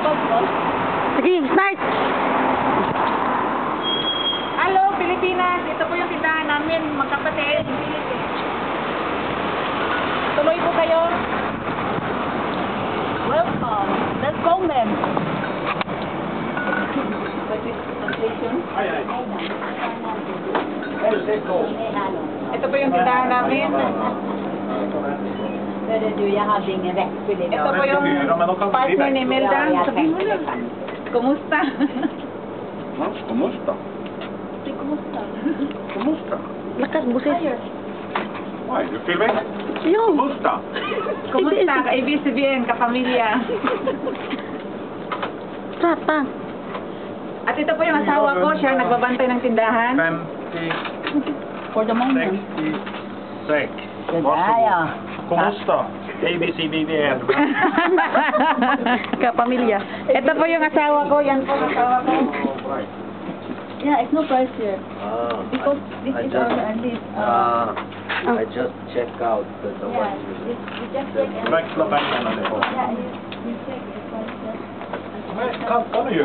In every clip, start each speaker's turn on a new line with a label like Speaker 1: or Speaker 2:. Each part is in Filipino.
Speaker 1: Sige, start!
Speaker 2: Hello, Pilipinas! Ito po yung tindahan namin, magkapatid. Tuloy po kayo. Welcome. Let's go, ma'am. Ito po yung tindahan namin. Ito po yung partner ni Melda. Sabihin mo na. Kumusta?
Speaker 3: Kumusta? Kumusta?
Speaker 1: Lakas, busis.
Speaker 3: Why? You feel it?
Speaker 1: Yung!
Speaker 3: Kumusta?
Speaker 2: Kumusta? Ka-ABCBN, ka-pamilya.
Speaker 1: Tata.
Speaker 2: At ito po yung asawa ko, siya nagbabantay ng tindahan.
Speaker 3: 50,
Speaker 2: For the moment.
Speaker 3: 66. Kumusta? ABCBN.
Speaker 1: Kapamilya.
Speaker 2: Ito po yung asawa ko, yan po yung asawa ko.
Speaker 4: Yeah, it's no price here. Because this
Speaker 5: I
Speaker 4: is
Speaker 5: just,
Speaker 4: our list.
Speaker 5: I just check out the
Speaker 4: Yeah,
Speaker 5: one.
Speaker 4: you just check and
Speaker 3: Växla pengarna det på.
Speaker 4: yeah, you check the price.
Speaker 3: Men kastar du ju.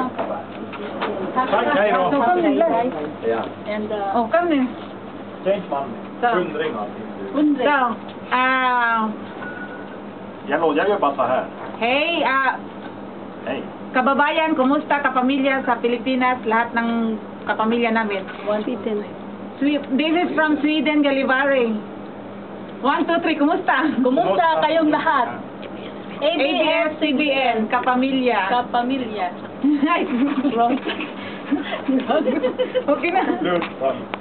Speaker 3: Tack, hej då.
Speaker 5: Yeah.
Speaker 4: And
Speaker 2: Oh, come in.
Speaker 3: Change money.
Speaker 2: Så.
Speaker 3: 100.
Speaker 2: So,
Speaker 3: Jag gör bara så här.
Speaker 2: hey,
Speaker 3: Hej.
Speaker 2: kababayan, kumusta kapamilya sa Pilipinas, lahat ng kapamilya namin.
Speaker 1: Sweden.
Speaker 2: This is from Sweden, Gallivare. 1, 2, 3, kumusta?
Speaker 4: kumusta kayong lahat?
Speaker 2: ABS-CBN, kapamilya.
Speaker 4: Kapamilya.
Speaker 2: Ay, wrong. Okay na.
Speaker 3: Lugnt.